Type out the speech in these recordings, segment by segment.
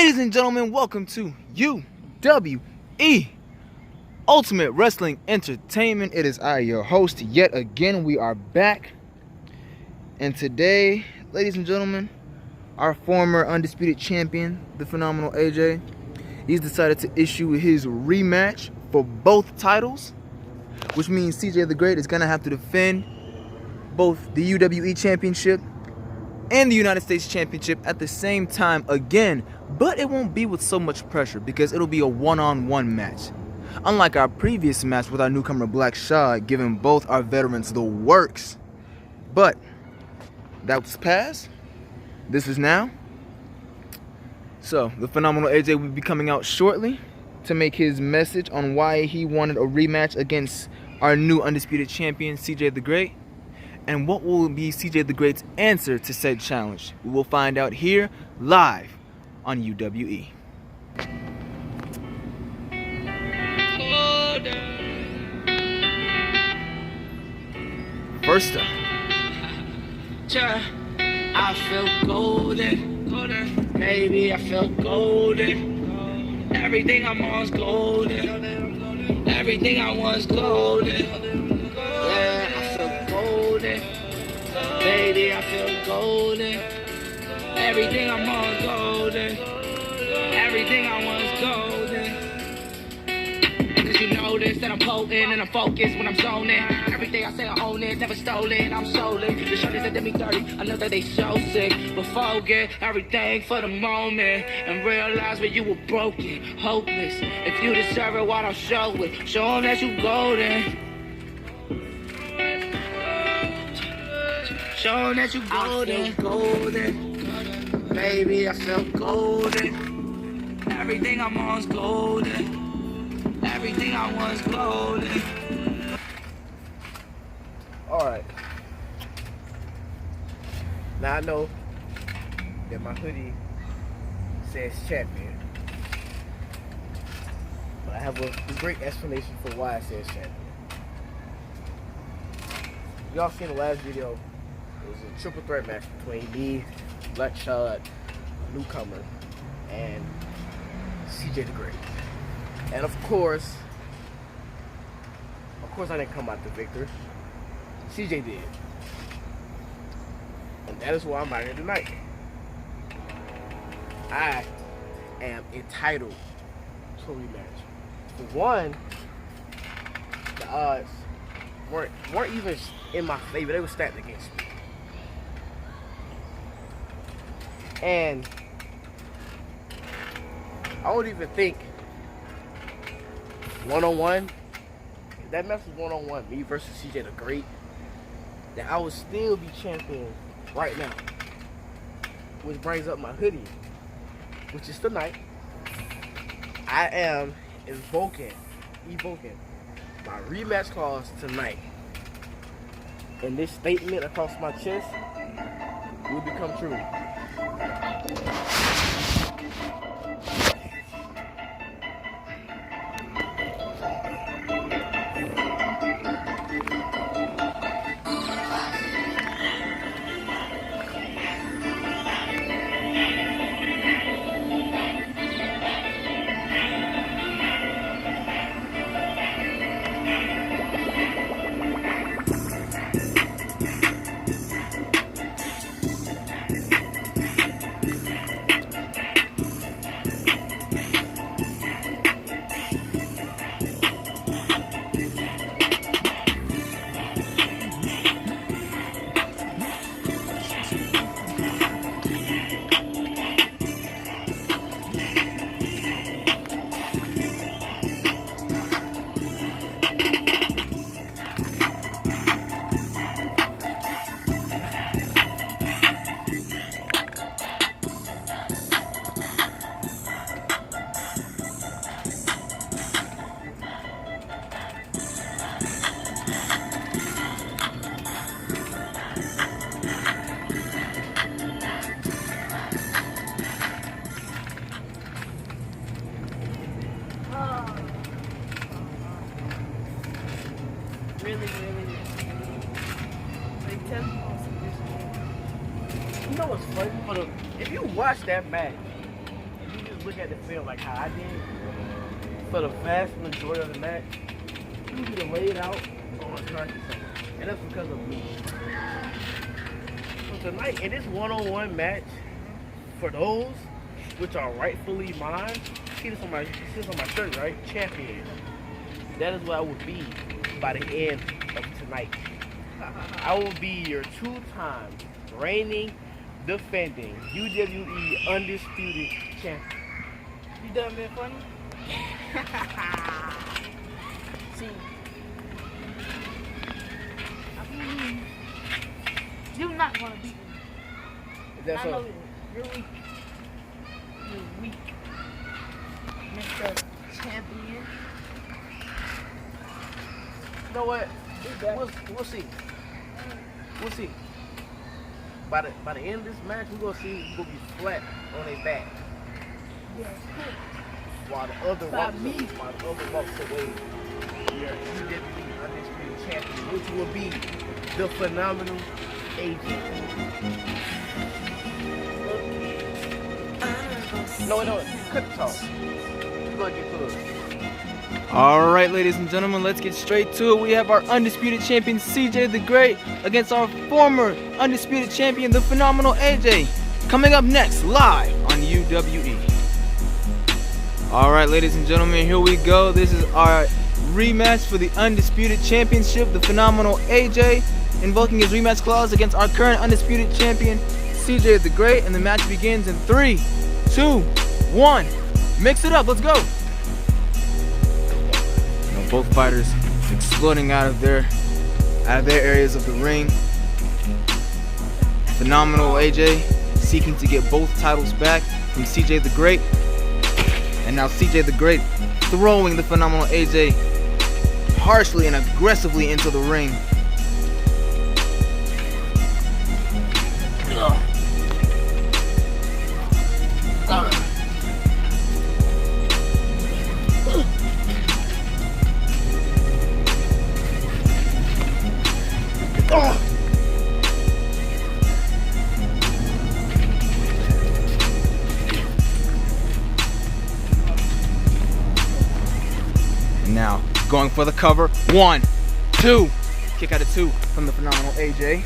Ladies and gentlemen, welcome to UWE Ultimate Wrestling Entertainment. It is I, your host. Yet again, we are back. And today, ladies and gentlemen, our former undisputed champion, the Phenomenal AJ, he's decided to issue his rematch for both titles, which means CJ the Great is going to have to defend both the UWE Championship and the United States Championship at the same time again, but it won't be with so much pressure because it'll be a one-on-one match. Unlike our previous match with our newcomer Black Shah, giving both our veterans the works. But that was past. This is now. So the Phenomenal AJ will be coming out shortly to make his message on why he wanted a rematch against our new undisputed champion, CJ the Great. And what will be CJ the Great's answer to said challenge? We will find out here live on UWE. First up, I feel golden, baby, I feel golden. Everything I'm on is golden. Everything I want is golden. Yeah, I feel golden, baby, I feel golden. Everything I'm on is golden. Everything I want is golden. Cause you know this, that I'm potent and I'm focused when I'm zoning. Everything I say I own it, never stolen, I'm stolen. The shorties that did me dirty, I know that they so sick. But forget everything for the moment and realize when you were broken, hopeless. If you deserve it, why don't show it? Show them that you golden. Show them that you golden. I feel golden, baby, I feel golden. Everything I'm on is golden. Everything I want is golden. Alright. Now I know that my hoodie says champion, but I have a great explanation for why it says champion. Y'all seen the last video? It was a triple threat match between me, Black Shah, newcomer, and CJ the Great. And of course I didn't come out the victor. CJ did. And that is why I'm out here tonight. I am entitled to a rematch. For one, the odds weren't even in my favor. They were stacked against me. And I don't even think one-on-one, if that match was one-on-one, me versus CJ the Great, that I would still be champion right now. Which brings up my hoodie, which is tonight. I am evoking my rematch clause tonight. And this statement across my chest will become true. really like 10 You know what's funny? If you watch that match, if you just look at the film like how I did, for the vast majority of the match, you either lay it out or unconscious somewhere. And that's because of me. So tonight, in this one-on-one match, for those which are rightfully mine, see this on my shirt, right? Champion. That is what I would be by the end of tonight. I will be your two-time reigning, defending UWE Undisputed Champion. You done being funny? See, I believe you're not gonna beat me. Is that I so? know you're weak. You're weak, Mr. Champion. You know what? We'll see. We'll see. By the end of this match, we're gonna see who's gonna be flat on their back. Yeah, While the other By walks me. walks away, your UWE Undisputed Champion, which will be the Phenomenal AJ. No, cut the talk. We're gonna get to it. All right, ladies and gentlemen, let's get straight to it. We have our undisputed champion, CJ the Great, against our former undisputed champion, the Phenomenal AJ. Coming up next, live on UWE. All right, ladies and gentlemen, here we go. This is our rematch for the undisputed championship, the Phenomenal AJ, invoking his rematch clause against our current undisputed champion, CJ the Great, and the match begins in 3, 2, 1. Mix it up, let's go. Both fighters exploding out of their areas of the ring. Phenomenal AJ seeking to get both titles back from CJ the Great. And now CJ the Great throwing the Phenomenal AJ harshly and aggressively into the ring. Now, going for the cover. 1, 2. Kick out of 2 from the Phenomenal AJ.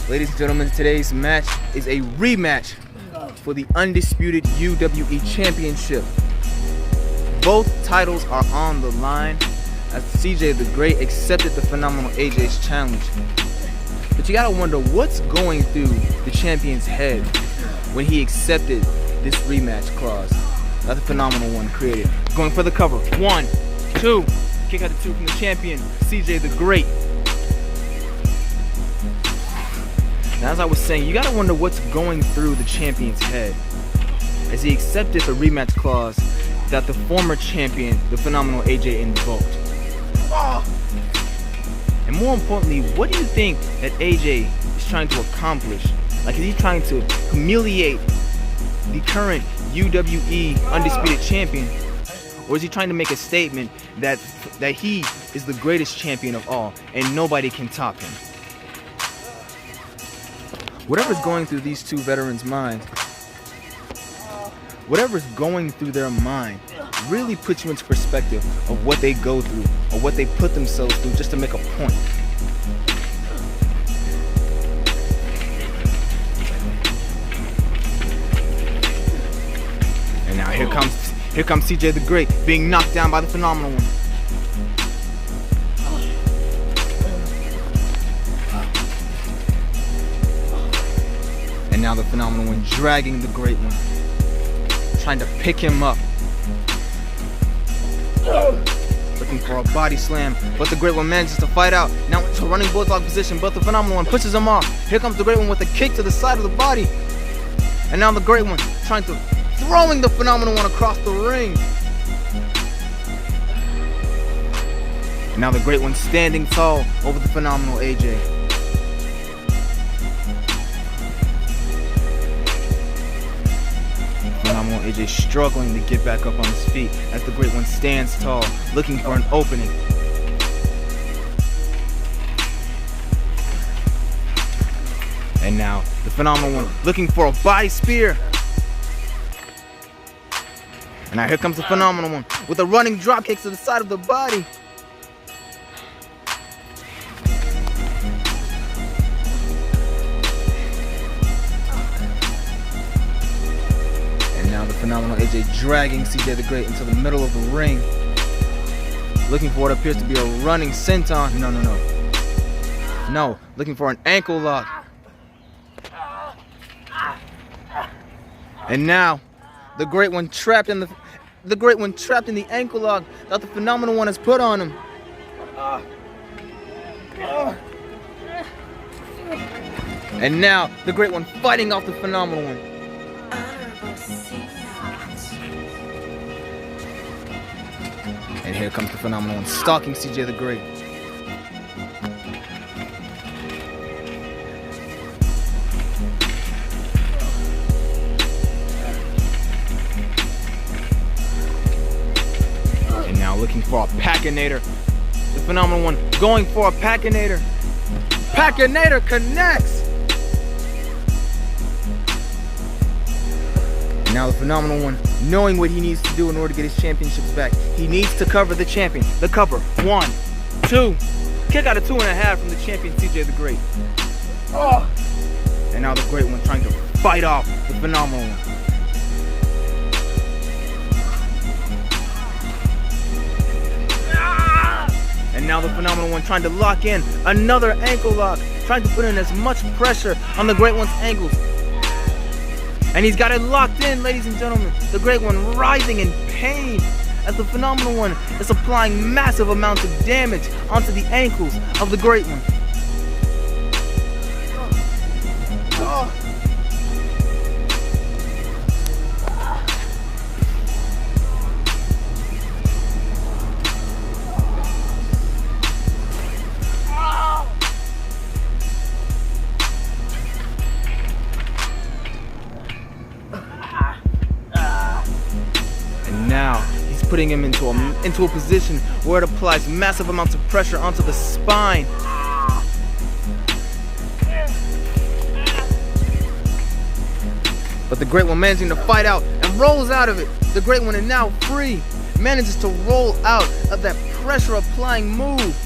Ladies and gentlemen, today's match is a rematch for the undisputed UWE Championship. Both titles are on the line as CJ the Great accepted the Phenomenal AJ's challenge. But you gotta wonder what's going through the champion's head when he accepted this rematch clause that the Phenomenal One created. Going for the cover. 1, 2. Kick out of 2 from the champion, CJ the Great. Now, as I was saying, you gotta wonder what's going through the champion's head as he accepted the rematch clause that the former champion, the Phenomenal AJ, invoked. And more importantly, what do you think that AJ is trying to accomplish? Like, is he trying to humiliate the current UWE Undisputed Champion? Or is he trying to make a statement that he is the greatest champion of all and nobody can top him? Whatever's going through these two veterans' minds, whatever's going through their mind really puts you into perspective of what they go through or what they put themselves through just to make a point. And now here comes CJ the Great being knocked down by the Phenomenal One. And now the Phenomenal One dragging the Great One, trying to pick him up. Looking for a body slam, but the Great One manages to fight out. Now into a running bulldog position, but the Phenomenal One pushes him off. Here comes the Great One with a kick to the side of the body. And now the Great One throwing the Phenomenal One across the ring. Now the Great One standing tall over the Phenomenal AJ. Phenomenal AJ struggling to get back up on his feet as the Great One stands tall, looking for an opening. And now the Phenomenal One looking for a body spear. And now here comes the Phenomenal One with a running drop kick to the side of the body. And now the Phenomenal AJ dragging CJ the Great into the middle of the ring. Looking for what appears to be a running senton. No, looking for an ankle lock. And now the Great One trapped in the ankle lock that the Phenomenal One has put on him. And now the Great One fighting off the Phenomenal One. And here comes the Phenomenal One stalking CJ the Great. And now looking for a Packinator. The Phenomenal One going for a Packinator. Packinator connects. Now the Phenomenal One, knowing what he needs to do in order to get his championships back. He needs to cover the champion. The cover. 1, 2. Kick out of 2.5 from the champion CJ the Great. And now the Great One trying to fight off the Phenomenal One. And now the Phenomenal One trying to lock in another ankle lock. Trying to put in as much pressure on the Great One's ankles. And he's got it locked in, ladies and gentlemen. The Great One writhing in pain as the Phenomenal One is applying massive amounts of damage onto the ankles of the Great One. Now he's putting him into a position where it applies massive amounts of pressure onto the spine. But the Great One managing to fight out and rolls out of it. The Great One is now free. Manages to roll out of that pressure applying move.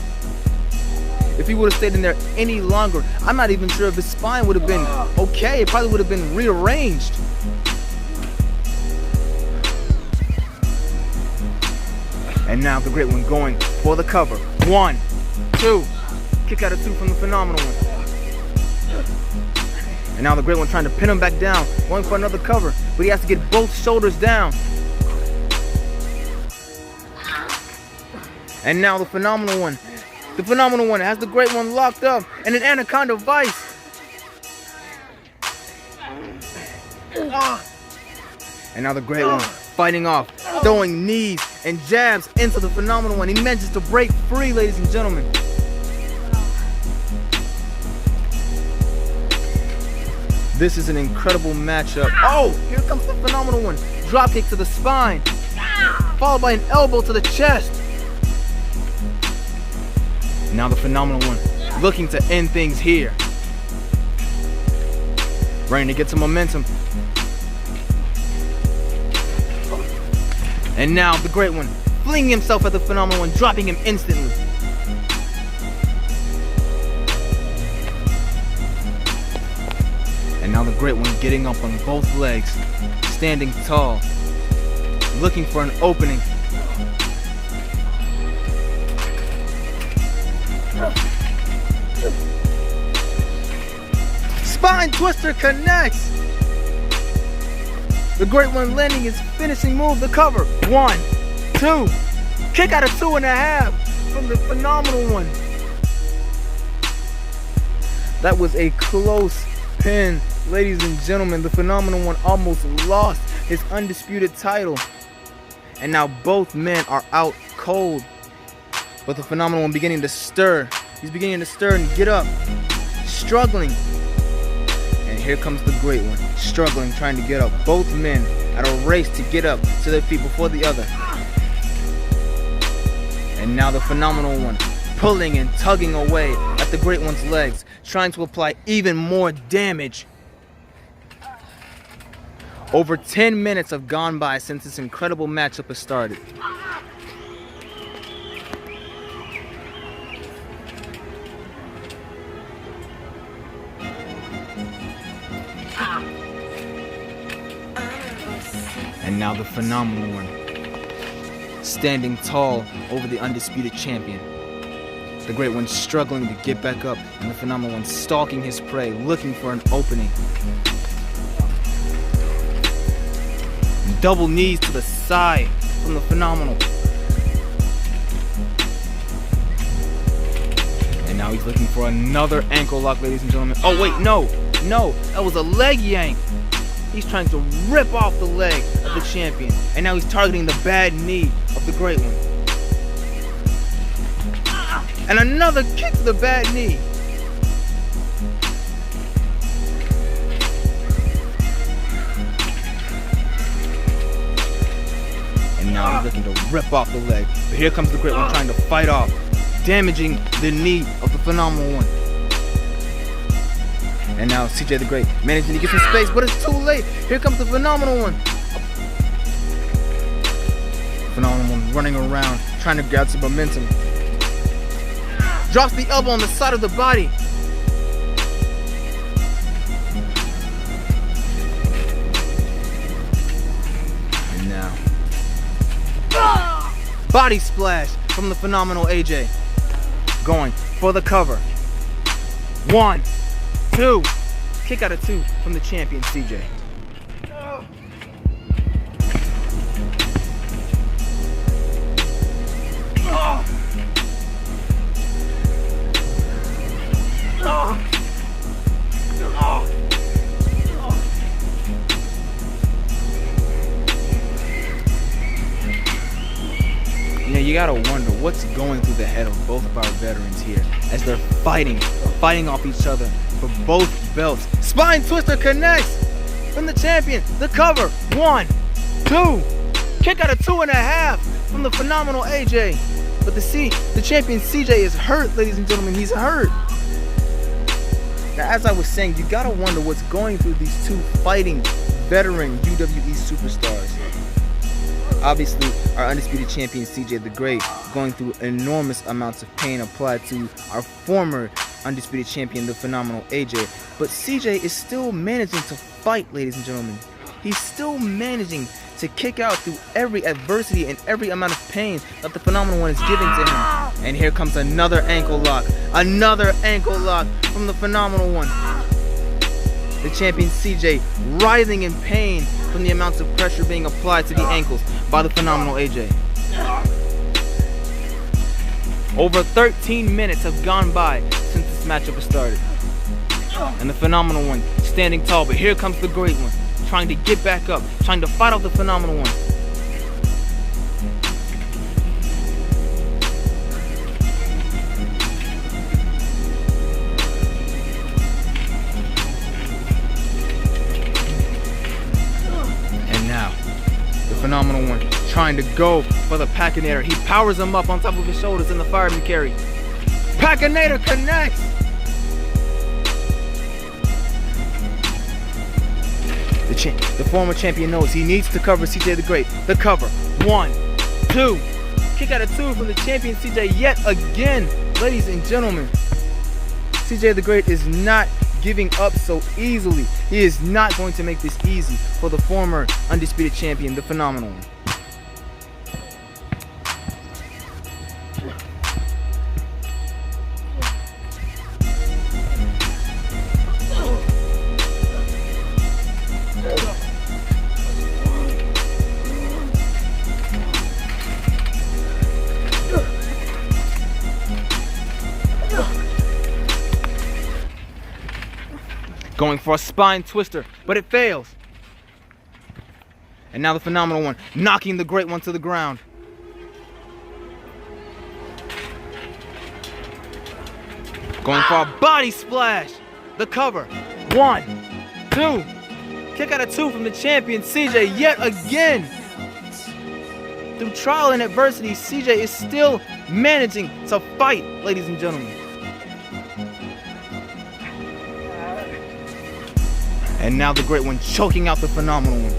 If he would have stayed in there any longer, I'm not even sure if his spine would have been okay. It probably would have been rearranged. And now the Great One going for the cover. 1, 2. Kick out of 2 from the Phenomenal One. And now the Great One trying to pin him back down. Going for another cover. But he has to get both shoulders down. And now the Phenomenal One. The Phenomenal One has the Great One locked up in an anaconda vice. And now the Great One fighting off, throwing knees and jabs into the Phenomenal One. He manages to break free, ladies and gentlemen. This is an incredible matchup. Oh, here comes the Phenomenal One. Drop kick to the spine, followed by an elbow to the chest. Now the Phenomenal One looking to end things here. Ready to get some momentum. And now the Great One flinging himself at the Phenomenal One, dropping him instantly. And now the Great One getting up on both legs, standing tall, looking for an opening. Spine twister connects. The Great One landing his finishing move, the cover. 1, 2. Kick out of 2.5 from the Phenomenal One. That was a close pin, ladies and gentlemen. The Phenomenal One almost lost his undisputed title. And now both men are out cold. But the Phenomenal One beginning to stir. He's beginning to stir and get up. Struggling. And here comes the Great One, struggling, trying to get up. Both men at a race to get up to their feet before the other. And now the Phenomenal One pulling and tugging away at the Great One's legs, trying to apply even more damage. Over 10 minutes have gone by since this incredible matchup has started. And now the Phenomenal One, standing tall over the undisputed champion. The Great One struggling to get back up, and the Phenomenal One stalking his prey, looking for an opening. Double knees to the side from the Phenomenal. And now he's looking for another ankle lock, ladies and gentlemen. Oh wait, no, that was a leg yank. He's trying to rip off the leg of the champion. And now he's targeting the bad knee of the Great One. And another kick to the bad knee. And now he's looking to rip off the leg. But here comes the Great One trying to fight off, damaging the knee of the Phenomenal One. And now CJ the Great managing to get some space, but it's too late. Here comes the Phenomenal One. Phenomenal One running around, trying to grab some momentum. Drops the elbow on the side of the body. And now, body splash from the Phenomenal AJ. Going for the cover. 1, 2. Kick out of 2 from the champion CJ. You gotta wonder what's going through the head of both of our veterans here as they're fighting off each other for both belts. Spine twister connects from the champion. The cover. 1, 2. Kick out of 2.5 from the Phenomenal AJ. But the champion CJ is hurt, ladies and gentlemen. He's hurt. Now, as I was saying, you gotta wonder what's going through these two fighting veteran UWE superstars. Obviously, our undisputed champion CJ the Great going through enormous amounts of pain applied to our former undisputed champion, the Phenomenal AJ. But CJ is still managing to fight, ladies and gentlemen. He's still managing to kick out through every adversity and every amount of pain that the Phenomenal One is giving to him. And here comes another ankle lock. Another ankle lock from the Phenomenal One. The champion CJ writhing in pain from the amounts of pressure being applied to the ankles by the Phenomenal AJ. Over 13 minutes have gone by since this matchup has started. And the Phenomenal One standing tall, but here comes the Great One trying to get back up, trying to fight off the Phenomenal One. Phenomenal One trying to go for the Pacinator. He powers him up on top of his shoulders in the fireman carry. Pacinator connects. The former champion knows he needs to cover CJ the Great. The cover. 1, 2. Kick out of 2 from the champion CJ yet again. Ladies and gentlemen, CJ the Great is not giving up so easily. He is not going to make this easy for the former undisputed champion, the Phenomenal One. Going for a spine twister, but it fails. And now the Phenomenal One knocking the Great One to the ground. Going for a body splash. The cover. 1, 2. Kick out of 2 from the champion CJ yet again. Through trial and adversity, CJ is still managing to fight, ladies and gentlemen. And now the Great One choking out the Phenomenal One.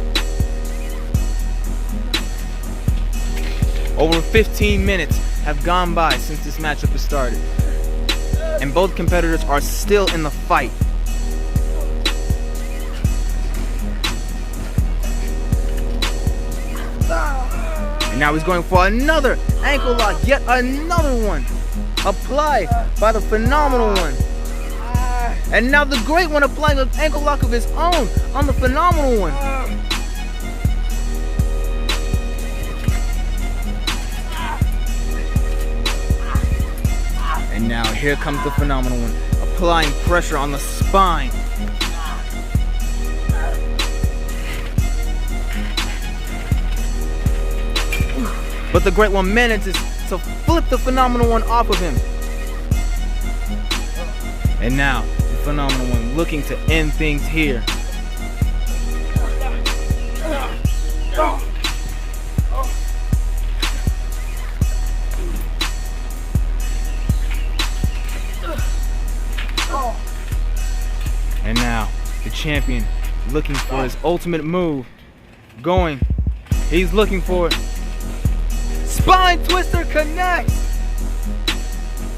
Over 15 minutes have gone by since this matchup has started. And both competitors are still in the fight. And now he's going for another ankle lock, yet another one. Applied by the Phenomenal One. And now the Great One applying an ankle lock of his own on the Phenomenal One. And now here comes the Phenomenal One, applying pressure on the spine. But the Great One manages to flip the Phenomenal One off of him. And now the Phenomenal One looking to end things here. And now the champion looking for his ultimate move. Going. He's looking for it. Spine twister connects.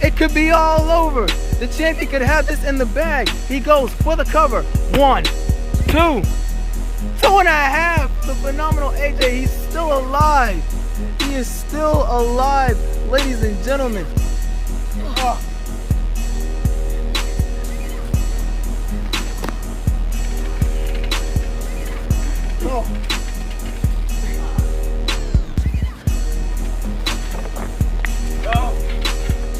It could be all over. The champion could have this in the bag. He goes for the cover. 1, 2, 2.5. The Phenomenal AJ, he's still alive. He is still alive, ladies and gentlemen.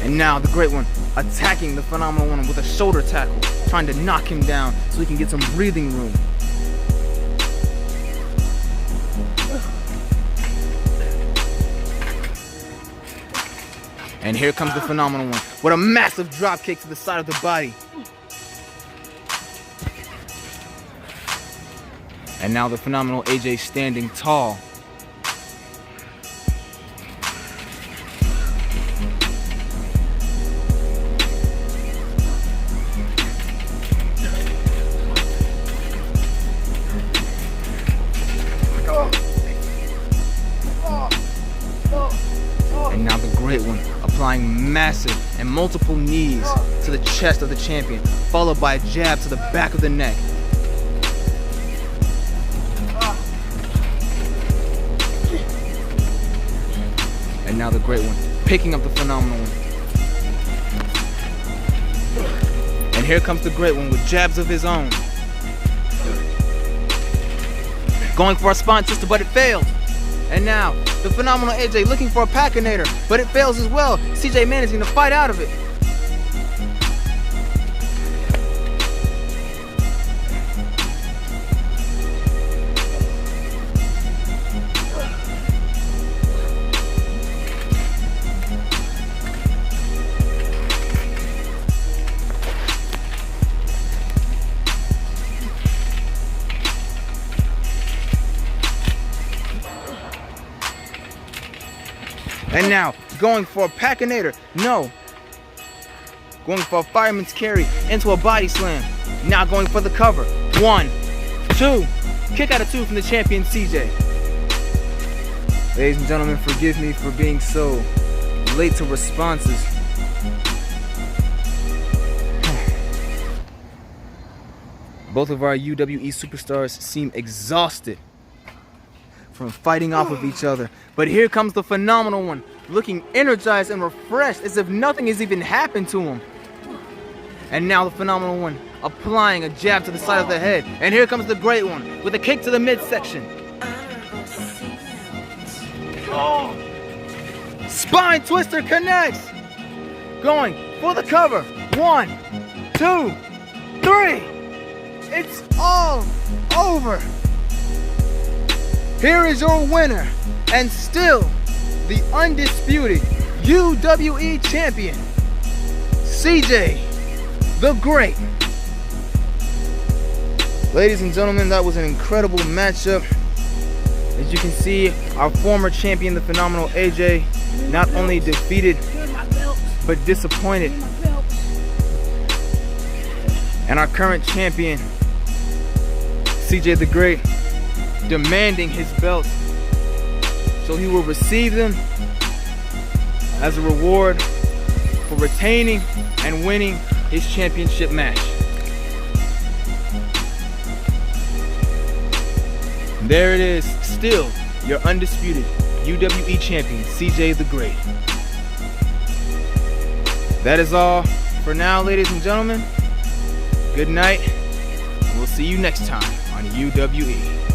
And now the Great One attacking the Phenomenal One with a shoulder tackle, trying to knock him down so he can get some breathing room. And here comes the Phenomenal One with a massive drop kick to the side of the body. And now the Phenomenal AJ standing tall. And now the Great One applying massive and multiple knees to the chest of the champion, followed by a jab to the back of the neck. And now the Great One picking up the Phenomenal One. And here comes the Great One with jabs of his own. Going for a spine twister, but it fails. And now the Phenomenal AJ looking for a Pacinator, but it fails as well. CJ managing to fight out of it. And now, going for a Pacinator. No. Going for a fireman's carry into a body slam. Now going for the cover. 1, 2. Kick out of 2 from the champion CJ. Ladies and gentlemen, forgive me for being so late to responses. Both of our UWE superstars seem exhausted from fighting off of each other. But here comes the Phenomenal One, looking energized and refreshed as if nothing has even happened to him. And now the Phenomenal One applying a jab to the side of the head. And here comes the Great One with a kick to the midsection. Oh. Spine twister connects. Going for the cover. 1, 2, 3. It's all over. Here is your winner, and still the undisputed UWE champion, CJ the Great. Ladies and gentlemen, that was an incredible matchup. As you can see, our former champion, the Phenomenal AJ, not only defeated, but disappointed. And our current champion, CJ the Great demanding his belts, so he will receive them as a reward for retaining and winning his championship match. There it is, still your undisputed UWE champion, CJ the Great. That is all for now, ladies and gentlemen. Good night, and we'll see you next time on UWE.